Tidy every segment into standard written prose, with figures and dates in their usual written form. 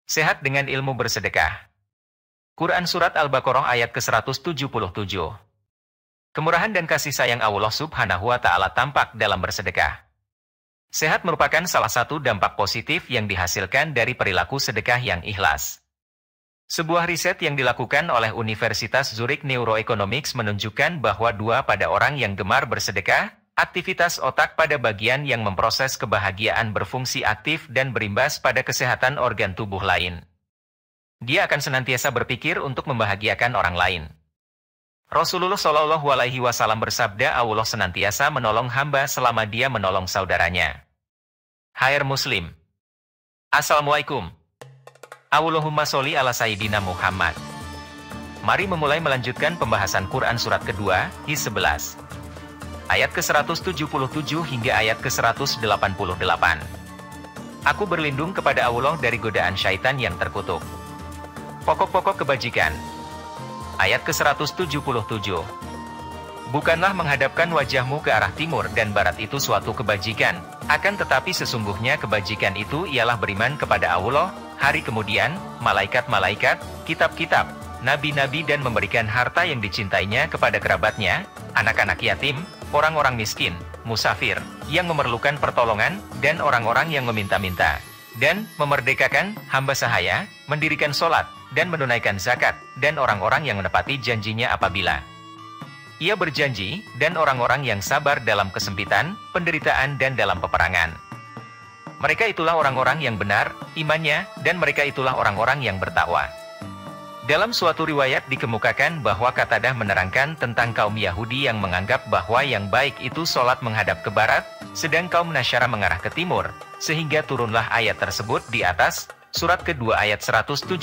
Sehat dengan ilmu bersedekah. Quran Surat Al-Baqarah ayat ke-177. Kemurahan dan kasih sayang Allah Subhanahu wa Ta'ala tampak dalam bersedekah. Sehat merupakan salah satu dampak positif yang dihasilkan dari perilaku sedekah yang ikhlas. Sebuah riset yang dilakukan oleh Universitas Zurich Neuroeconomics menunjukkan bahwa pada orang yang gemar bersedekah, aktivitas otak pada bagian yang memproses kebahagiaan berfungsi aktif dan berimbas pada kesehatan organ tubuh lain. Dia akan senantiasa berpikir untuk membahagiakan orang lain. Rasulullah Shallallahu Alaihi Wasallam bersabda, Allah senantiasa menolong hamba selama dia menolong saudaranya. Hair Muslim. Assalamualaikum. Allahumma sholli ala Sayyidina Muhammad. Mari memulai melanjutkan pembahasan Quran Surat kedua, His 11. Ayat ke-177 hingga ayat ke-188. Aku berlindung kepada Allah dari godaan syaitan yang terkutuk. Pokok-pokok kebajikan. Ayat ke-177. Bukanlah menghadapkan wajahmu ke arah timur dan barat itu suatu kebajikan, akan tetapi sesungguhnya kebajikan itu ialah beriman kepada Allah, hari kemudian, malaikat-malaikat, kitab-kitab, nabi-nabi dan memberikan harta yang dicintainya kepada kerabatnya, anak-anak yatim, orang-orang miskin, musafir, yang memerlukan pertolongan, dan orang-orang yang meminta-minta. Dan memerdekakan hamba sahaya, mendirikan sholat, dan menunaikan zakat, dan orang-orang yang menepati janjinya apabila ia berjanji, dan orang-orang yang sabar dalam kesempitan, penderitaan dan dalam peperangan. Mereka itulah orang-orang yang benar imannya, dan mereka itulah orang-orang yang bertakwa. Dalam suatu riwayat dikemukakan bahwa Qatadah menerangkan tentang kaum Yahudi yang menganggap bahwa yang baik itu sholat menghadap ke barat, sedang kaum Nasyara mengarah ke timur, sehingga turunlah ayat tersebut di atas, surat kedua ayat 177.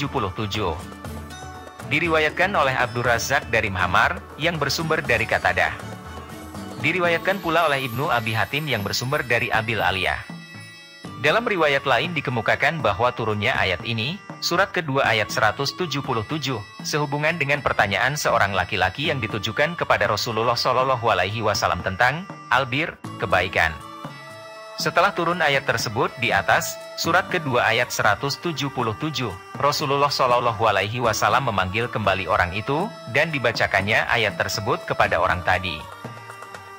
Diriwayatkan oleh Abdur Razzaq dari Ma'mar, yang bersumber dari Qatadah. Diriwayatkan pula oleh Ibnu Abi Hatim yang bersumber dari Abil Aliyah. Dalam riwayat lain dikemukakan bahwa turunnya ayat ini, surat kedua ayat 177, sehubungan dengan pertanyaan seorang laki-laki yang ditujukan kepada Rasulullah Shallallahu Alaihi Wasallam tentang albir, kebaikan. Setelah turun ayat tersebut di atas, surat kedua ayat 177, Rasulullah Shallallahu Alaihi Wasallam memanggil kembali orang itu, dan dibacakannya ayat tersebut kepada orang tadi.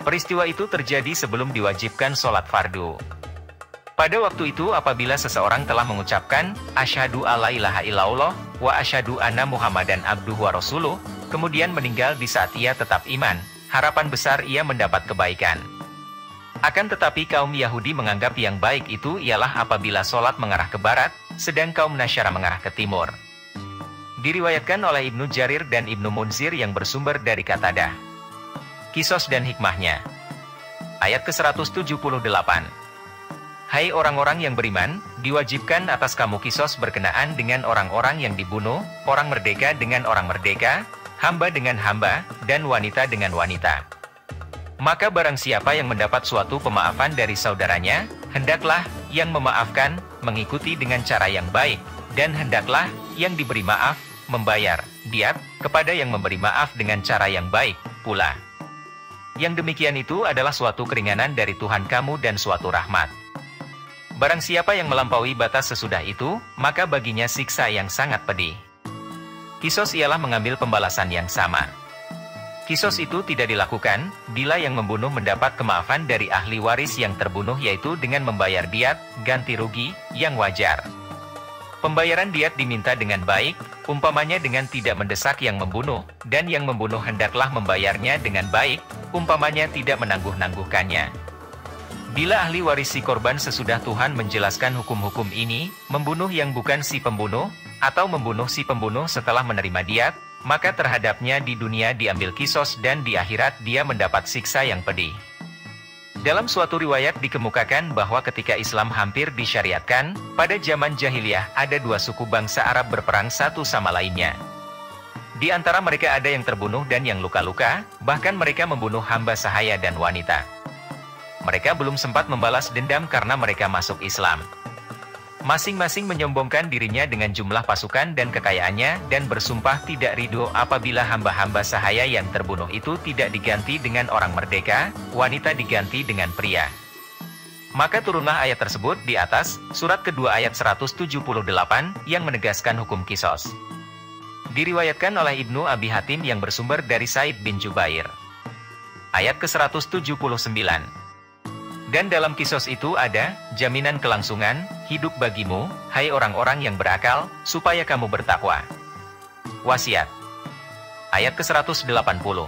Peristiwa itu terjadi sebelum diwajibkan sholat fardu. Pada waktu itu apabila seseorang telah mengucapkan, Asyhadu alla ilaha illallah, wa asyhadu anna Muhammadan abduhu wa rasuluh, kemudian meninggal di saat ia tetap iman, harapan besar ia mendapat kebaikan. Akan tetapi kaum Yahudi menganggap yang baik itu ialah apabila sholat mengarah ke barat, sedang kaum Nasyara mengarah ke timur. Diriwayatkan oleh Ibnu Jarir dan Ibnu Munzir yang bersumber dari Qatadah. Kisos dan hikmahnya. Ayat ke-178. Hai orang-orang yang beriman, diwajibkan atas kamu kisos berkenaan dengan orang-orang yang dibunuh, orang merdeka dengan orang merdeka, hamba dengan hamba, dan wanita dengan wanita. Maka barang siapa yang mendapat suatu pemaafan dari saudaranya, hendaklah yang memaafkan, mengikuti dengan cara yang baik, dan hendaklah yang diberi maaf, membayar diat kepada yang memberi maaf dengan cara yang baik pula. Yang demikian itu adalah suatu keringanan dari Tuhan kamu dan suatu rahmat. Barang siapa yang melampaui batas sesudah itu, maka baginya siksa yang sangat pedih. Kisos ialah mengambil pembalasan yang sama. Kisos itu tidak dilakukan bila yang membunuh mendapat kemaafan dari ahli waris yang terbunuh, yaitu dengan membayar diat, ganti rugi, yang wajar. Pembayaran diat diminta dengan baik, umpamanya dengan tidak mendesak yang membunuh, dan yang membunuh hendaklah membayarnya dengan baik, umpamanya tidak menangguh-nangguhkannya. Bila ahli waris si korban sesudah Tuhan menjelaskan hukum-hukum ini, membunuh yang bukan si pembunuh, atau membunuh si pembunuh setelah menerima diat, maka terhadapnya di dunia diambil kisos dan di akhirat dia mendapat siksa yang pedih. Dalam suatu riwayat dikemukakan bahwa ketika Islam hampir disyariatkan, pada zaman jahiliyah ada dua suku bangsa Arab berperang satu sama lainnya. Di antara mereka ada yang terbunuh dan yang luka-luka, bahkan mereka membunuh hamba sahaya dan wanita. Mereka belum sempat membalas dendam karena mereka masuk Islam. Masing-masing menyombongkan dirinya dengan jumlah pasukan dan kekayaannya, dan bersumpah tidak ridho apabila hamba-hamba sahaya yang terbunuh itu tidak diganti dengan orang merdeka, wanita diganti dengan pria. Maka turunlah ayat tersebut di atas, surat kedua ayat 178, yang menegaskan hukum kisos. Diriwayatkan oleh Ibnu Abi Hatim yang bersumber dari Said bin Jubair. Ayat ke-179. Dan dalam kisos itu ada, jaminan kelangsungan, hidup bagimu, hai orang-orang yang berakal, supaya kamu bertakwa. Wasiat. Ayat ke-180.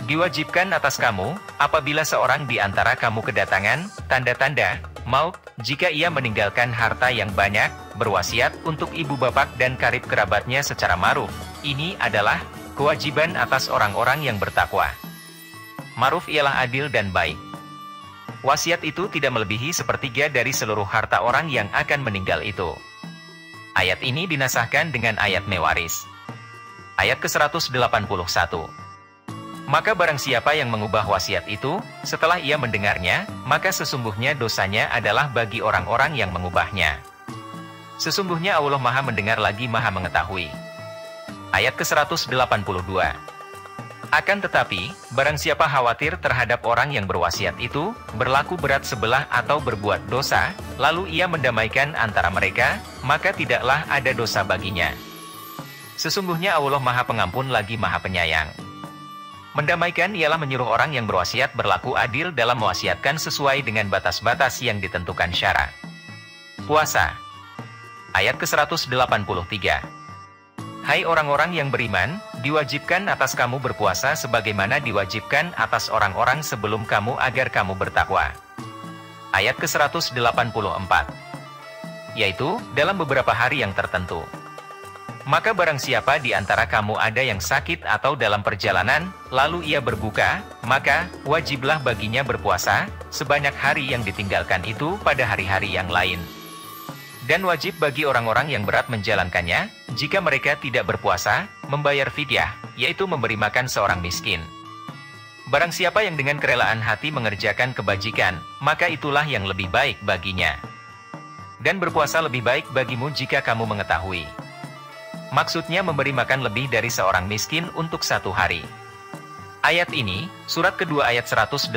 Diwajibkan atas kamu, apabila seorang di antara kamu kedatangan, tanda-tanda, maut, jika ia meninggalkan harta yang banyak, berwasiat untuk ibu bapak dan karib kerabatnya secara ma'ruf. Ini adalah kewajiban atas orang-orang yang bertakwa. Ma'ruf ialah adil dan baik. Wasiat itu tidak melebihi sepertiga dari seluruh harta orang yang akan meninggal itu. Ayat ini dinasahkan dengan ayat mewaris. Ayat ke-181. Maka barang siapa yang mengubah wasiat itu, setelah ia mendengarnya, maka sesungguhnya dosanya adalah bagi orang-orang yang mengubahnya. Sesungguhnya Allah Maha mendengar lagi Maha mengetahui. Ayat ke-182. Akan tetapi, barang siapa khawatir terhadap orang yang berwasiat itu, berlaku berat sebelah atau berbuat dosa, lalu ia mendamaikan antara mereka, maka tidaklah ada dosa baginya. Sesungguhnya Allah Maha Pengampun lagi Maha Penyayang. Mendamaikan ialah menyuruh orang yang berwasiat berlaku adil dalam mewasiatkan sesuai dengan batas-batas yang ditentukan syara. Puasa. Ayat ke-183. Hai orang-orang yang beriman, diwajibkan atas kamu berpuasa sebagaimana diwajibkan atas orang-orang sebelum kamu agar kamu bertakwa. Ayat ke-184. Yaitu, dalam beberapa hari yang tertentu. Maka barang siapa di antara kamu ada yang sakit atau dalam perjalanan, lalu ia berbuka, maka wajiblah baginya berpuasa, sebanyak hari yang ditinggalkan itu pada hari-hari yang lain. Dan wajib bagi orang-orang yang berat menjalankannya, jika mereka tidak berpuasa, membayar fidyah, yaitu memberi makan seorang miskin. Barang siapa yang dengan kerelaan hati mengerjakan kebajikan, maka itulah yang lebih baik baginya. Dan berpuasa lebih baik bagimu jika kamu mengetahui. Maksudnya memberi makan lebih dari seorang miskin untuk satu hari. Ayat ini, surat kedua ayat 184,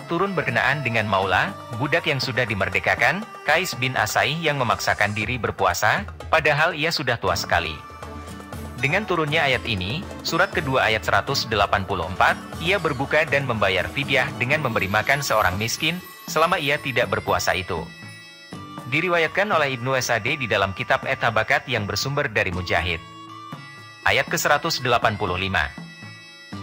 turun berkenaan dengan Maula, budak yang sudah dimerdekakan, Qais bin Asai yang memaksakan diri berpuasa, padahal ia sudah tua sekali. Dengan turunnya ayat ini, surat kedua ayat 184, ia berbuka dan membayar fidyah dengan memberi makan seorang miskin, selama ia tidak berpuasa itu. Diriwayatkan oleh Ibnu Sa'di di dalam kitab At-Tabakat yang bersumber dari Mujahid. Ayat ke-185.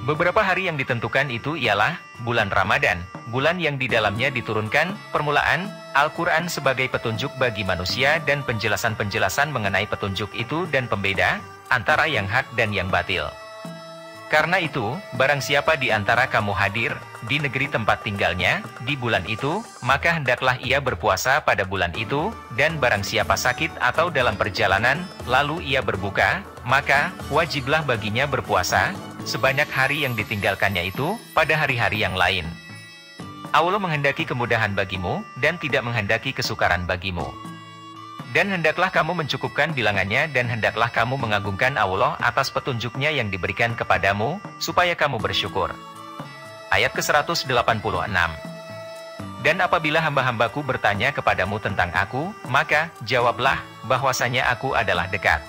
Beberapa hari yang ditentukan itu ialah bulan Ramadan, bulan yang di dalamnya diturunkan permulaan Al-Quran sebagai petunjuk bagi manusia dan penjelasan-penjelasan mengenai petunjuk itu dan pembeda antara yang hak dan yang batil. Karena itu, barang siapa di antara kamu hadir di negeri tempat tinggalnya di bulan itu, maka hendaklah ia berpuasa pada bulan itu, dan barang siapa sakit atau dalam perjalanan, lalu ia berbuka, maka wajiblah baginya berpuasa sebanyak hari yang ditinggalkannya itu pada hari-hari yang lain. Allah menghendaki kemudahan bagimu dan tidak menghendaki kesukaran bagimu. Dan hendaklah kamu mencukupkan bilangannya dan hendaklah kamu mengagungkan Allah atas petunjuknya yang diberikan kepadamu, supaya kamu bersyukur. Ayat ke-186. Dan apabila hamba-hambaku bertanya kepadamu tentang aku, maka jawablah bahwasanya aku adalah dekat.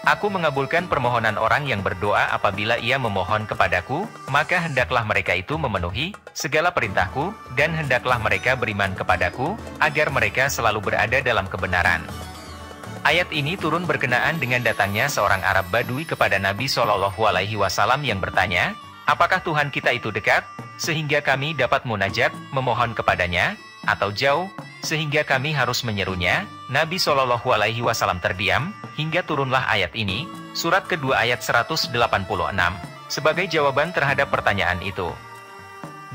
Aku mengabulkan permohonan orang yang berdoa apabila ia memohon kepadaku, maka hendaklah mereka itu memenuhi segala perintahku, dan hendaklah mereka beriman kepadaku, agar mereka selalu berada dalam kebenaran. Ayat ini turun berkenaan dengan datangnya seorang Arab Badui kepada Nabi SAW yang bertanya, apakah Tuhan kita itu dekat, sehingga kami dapat munajat, memohon kepadanya, atau jauh, sehingga kami harus menyerunya? Nabi SAW terdiam, hingga turunlah ayat ini, surat kedua ayat 186, sebagai jawaban terhadap pertanyaan itu.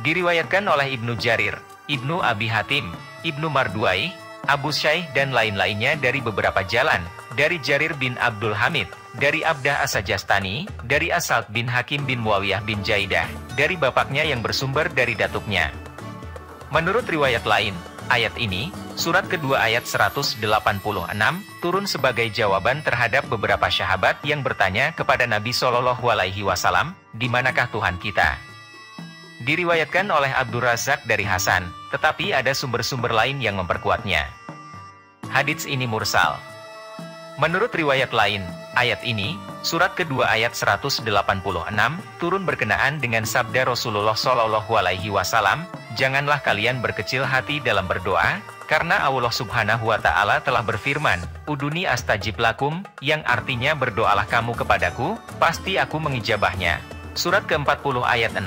Diriwayatkan oleh Ibnu Jarir, Ibnu Abi Hatim, Ibnu Marduai, Abu Syaih dan lain-lainnya dari beberapa jalan, dari Jarir bin Abdul Hamid, dari Abdah As-Sajastani, dari Asad bin Hakim bin Muawiyah bin Jaidah, dari bapaknya yang bersumber dari datuknya. Menurut riwayat lain, ayat ini, surat kedua ayat 186, turun sebagai jawaban terhadap beberapa sahabat yang bertanya kepada Nabi SAW, di manakah Tuhan kita? Diriwayatkan oleh Abdur Razak dari Hasan, tetapi ada sumber-sumber lain yang memperkuatnya. Hadits ini mursal. Menurut riwayat lain, ayat ini, surat kedua ayat 186, turun berkenaan dengan sabda Rasulullah Shallallahu Alaihi Wasallam, janganlah kalian berkecil hati dalam berdoa, karena Allah Subhanahu Wa Taala telah berfirman, Uduni astajib lakum, yang artinya berdoalah kamu kepadaku, pasti aku mengijabahnya. Surat ke-40 ayat 60.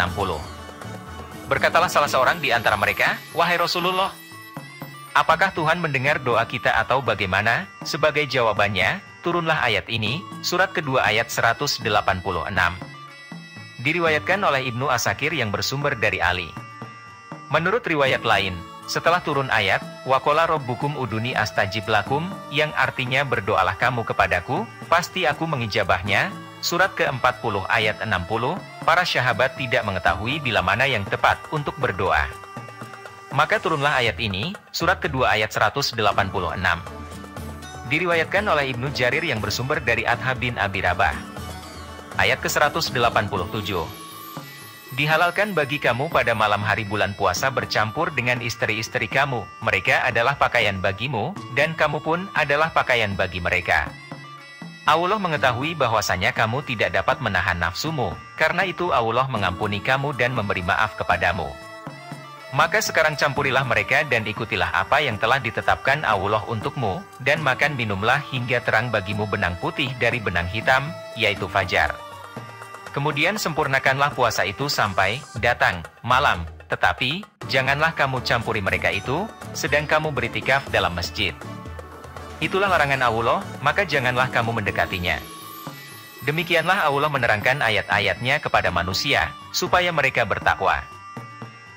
Berkatalah salah seorang di antara mereka, wahai Rasulullah, apakah Tuhan mendengar doa kita atau bagaimana? Sebagai jawabannya, turunlah ayat ini, surat kedua ayat 186. Diriwayatkan oleh Ibnu Asakir yang bersumber dari Ali. Menurut riwayat lain, setelah turun ayat, Waqala Rabbukum uduni astajib lakum, yang artinya berdoalah kamu kepadaku, pasti aku mengijabahnya, surat ke-40 ayat 60, para sahabat tidak mengetahui bila mana yang tepat untuk berdoa. Maka turunlah ayat ini, surat kedua ayat 186. Diriwayatkan oleh Ibnu Jarir yang bersumber dari Adha bin Abi Rabah. Ayat ke-187. Dihalalkan bagi kamu pada malam hari bulan puasa bercampur dengan istri-istri kamu, mereka adalah pakaian bagimu, dan kamu pun adalah pakaian bagi mereka. Allah mengetahui bahwasanya kamu tidak dapat menahan nafsumu, karena itu Allah mengampuni kamu dan memberi maaf kepadamu. Maka sekarang campurilah mereka dan ikutilah apa yang telah ditetapkan Allah untukmu, dan makan minumlah hingga terang bagimu benang putih dari benang hitam, yaitu fajar. Kemudian sempurnakanlah puasa itu sampai datang malam, tetapi janganlah kamu campuri mereka itu, sedang kamu beritikaf dalam masjid. Itulah larangan Allah, maka janganlah kamu mendekatinya. Demikianlah Allah menerangkan ayat-ayatnya kepada manusia, supaya mereka bertakwa.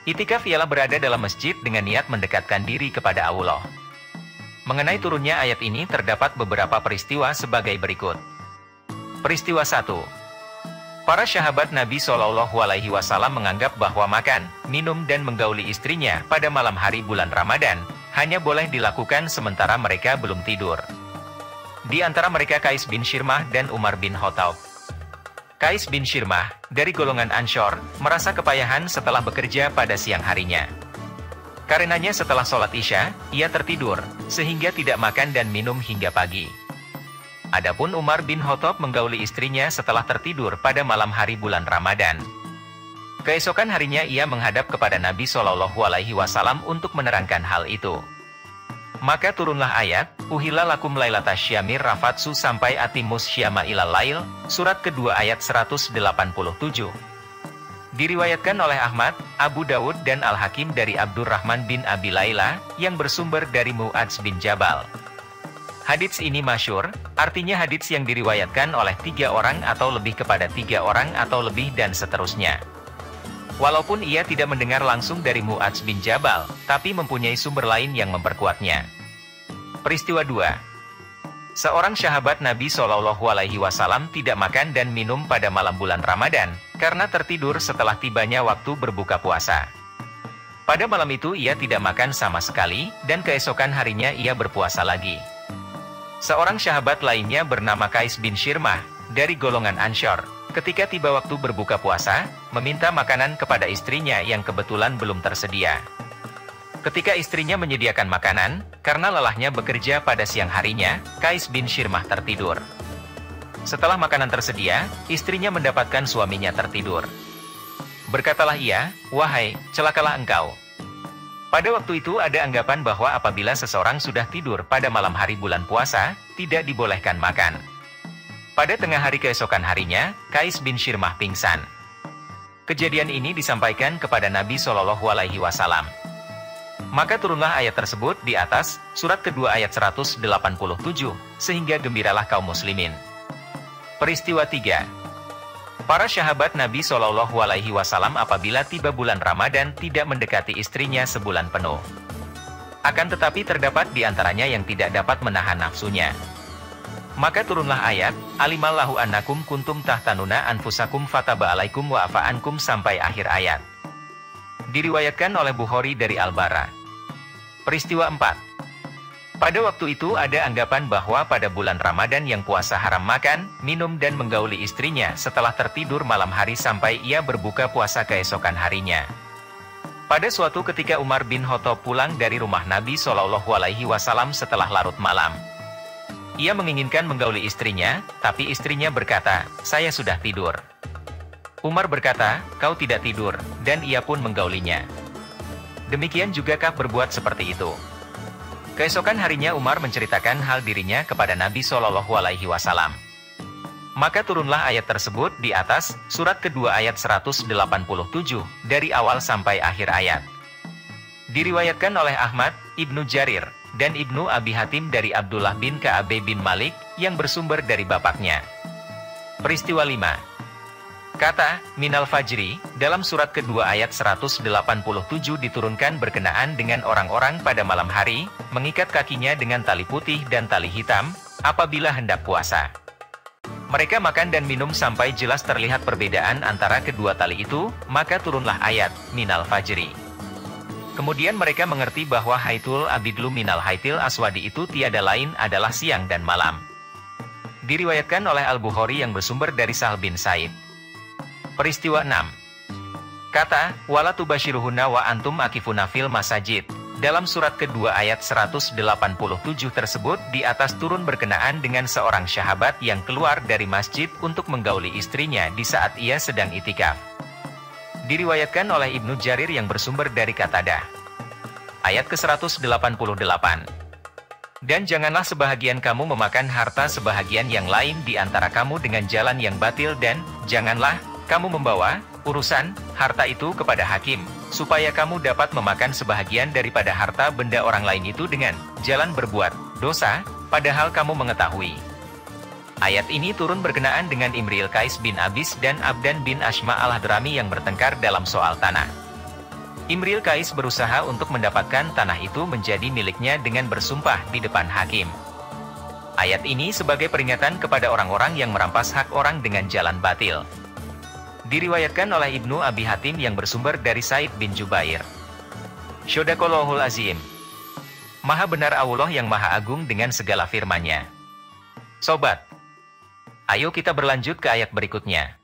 Itikaf ialah berada dalam masjid dengan niat mendekatkan diri kepada Allah. Mengenai turunnya ayat ini terdapat beberapa peristiwa sebagai berikut. Peristiwa 1. Para sahabat Nabi Shallallahu Alaihi Wasallam menganggap bahwa makan, minum dan menggauli istrinya pada malam hari bulan Ramadan hanya boleh dilakukan sementara mereka belum tidur. Di antara mereka Qais bin Shirmah dan Umar bin Khattab. Qais bin Shirmah, dari golongan Anshor, merasa kepayahan setelah bekerja pada siang harinya. Karenanya setelah sholat Isya, ia tertidur, sehingga tidak makan dan minum hingga pagi. Adapun Umar bin Khattab menggauli istrinya setelah tertidur pada malam hari bulan Ramadan. Keesokan harinya ia menghadap kepada Nabi Shallallahu Alaihi Wasallam untuk menerangkan hal itu. Maka turunlah ayat, Uhilla lakum lailatas syamir rafatsu sampai atimus syama ilal lail, surat kedua ayat 187. Diriwayatkan oleh Ahmad, Abu Dawud dan Al-Hakim dari Abdurrahman bin Abi Laila, yang bersumber dari Mu'adz bin Jabal. Hadits ini masyhur, artinya hadits yang diriwayatkan oleh 3 orang atau lebih kepada 3 orang atau lebih dan seterusnya. Walaupun ia tidak mendengar langsung dari Mu'adz bin Jabal, tapi mempunyai sumber lain yang memperkuatnya. Peristiwa 2. Seorang sahabat Nabi Shallallahu Alaihi Wasallam tidak makan dan minum pada malam bulan Ramadan, karena tertidur setelah tibanya waktu berbuka puasa. Pada malam itu ia tidak makan sama sekali, dan keesokan harinya ia berpuasa lagi. Seorang sahabat lainnya bernama Qais bin Shirmah, dari golongan Anshor, ketika tiba waktu berbuka puasa, meminta makanan kepada istrinya yang kebetulan belum tersedia. Ketika istrinya menyediakan makanan, karena lelahnya bekerja pada siang harinya, Qais bin Shirmah tertidur. Setelah makanan tersedia, istrinya mendapatkan suaminya tertidur. Berkatalah ia, wahai, celakalah engkau. Pada waktu itu ada anggapan bahwa apabila seseorang sudah tidur pada malam hari bulan puasa, tidak dibolehkan makan. Pada tengah hari keesokan harinya, Qais bin Shirmah pingsan. Kejadian ini disampaikan kepada Nabi Shallallahu Alaihi Wasallam. Maka turunlah ayat tersebut di atas, surat kedua ayat 187, sehingga gembiralah kaum muslimin. Peristiwa 3. Para sahabat Nabi Shallallahu Alaihi Wasallam apabila tiba bulan Ramadan tidak mendekati istrinya sebulan penuh. Akan tetapi terdapat di antaranya yang tidak dapat menahan nafsunya. Maka turunlah ayat, alimallahu annakum kuntum tahtanuna anfusakum fataba alaikum wa afa ankum sampai akhir ayat. Diriwayatkan oleh Bukhari dari Al-Bara. Peristiwa 4. Pada waktu itu ada anggapan bahwa pada bulan Ramadan yang puasa haram makan, minum dan menggauli istrinya setelah tertidur malam hari sampai ia berbuka puasa keesokan harinya. Pada suatu ketika Umar bin Khattab pulang dari rumah Nabi Shallallahu Alaihi Wasallam setelah larut malam. Ia menginginkan menggauli istrinya, tapi istrinya berkata, "Saya sudah tidur." Umar berkata, "Kau tidak tidur," dan ia pun menggaulinya. Demikian juga Ka'ab berbuat seperti itu. Keesokan harinya Umar menceritakan hal dirinya kepada Nabi Shallallahu Alaihi Wasallam. Maka turunlah ayat tersebut di atas, surat kedua ayat 187, dari awal sampai akhir ayat. Diriwayatkan oleh Ahmad, Ibnu Jarir, dan Ibnu Abi Hatim dari Abdullah bin Ka'ab bin Malik, yang bersumber dari bapaknya. Peristiwa 5. Kata, minal fajri, dalam surat kedua ayat 187 diturunkan berkenaan dengan orang-orang pada malam hari, mengikat kakinya dengan tali putih dan tali hitam, apabila hendak puasa. Mereka makan dan minum sampai jelas terlihat perbedaan antara kedua tali itu, maka turunlah ayat, minal fajri. Kemudian mereka mengerti bahwa haitul abidlu minal haitil aswadi itu tiada lain adalah siang dan malam. Diriwayatkan oleh Al-Bukhari yang bersumber dari Sahal bin Said. Peristiwa 6. Kata, wala tubashiruhunna wa antum akifuna fil masajid. Dalam surat kedua ayat 187 tersebut di atas turun berkenaan dengan seorang sahabat yang keluar dari masjid untuk menggauli istrinya di saat ia sedang itikaf. Diriwayatkan oleh Ibnu Jarir yang bersumber dari Qatadah. Ayat ke-188. Dan janganlah sebahagian kamu memakan harta sebahagian yang lain di antara kamu dengan jalan yang batil dan janganlah kamu membawa urusan harta itu kepada hakim, supaya kamu dapat memakan sebahagian daripada harta benda orang lain itu dengan jalan berbuat dosa, padahal kamu mengetahui. Ayat ini turun berkenaan dengan Imril Qais bin Abis dan Abdan bin Ashma al-Hadrami yang bertengkar dalam soal tanah. Imril Qais berusaha untuk mendapatkan tanah itu menjadi miliknya dengan bersumpah di depan hakim. Ayat ini sebagai peringatan kepada orang-orang yang merampas hak orang dengan jalan batil. Diriwayatkan oleh Ibnu Abi Hatim yang bersumber dari Said bin Jubair. Syodaqallahul azim. Maha benar Allah yang maha agung dengan segala firman-Nya. Sobat, ayo kita berlanjut ke ayat berikutnya.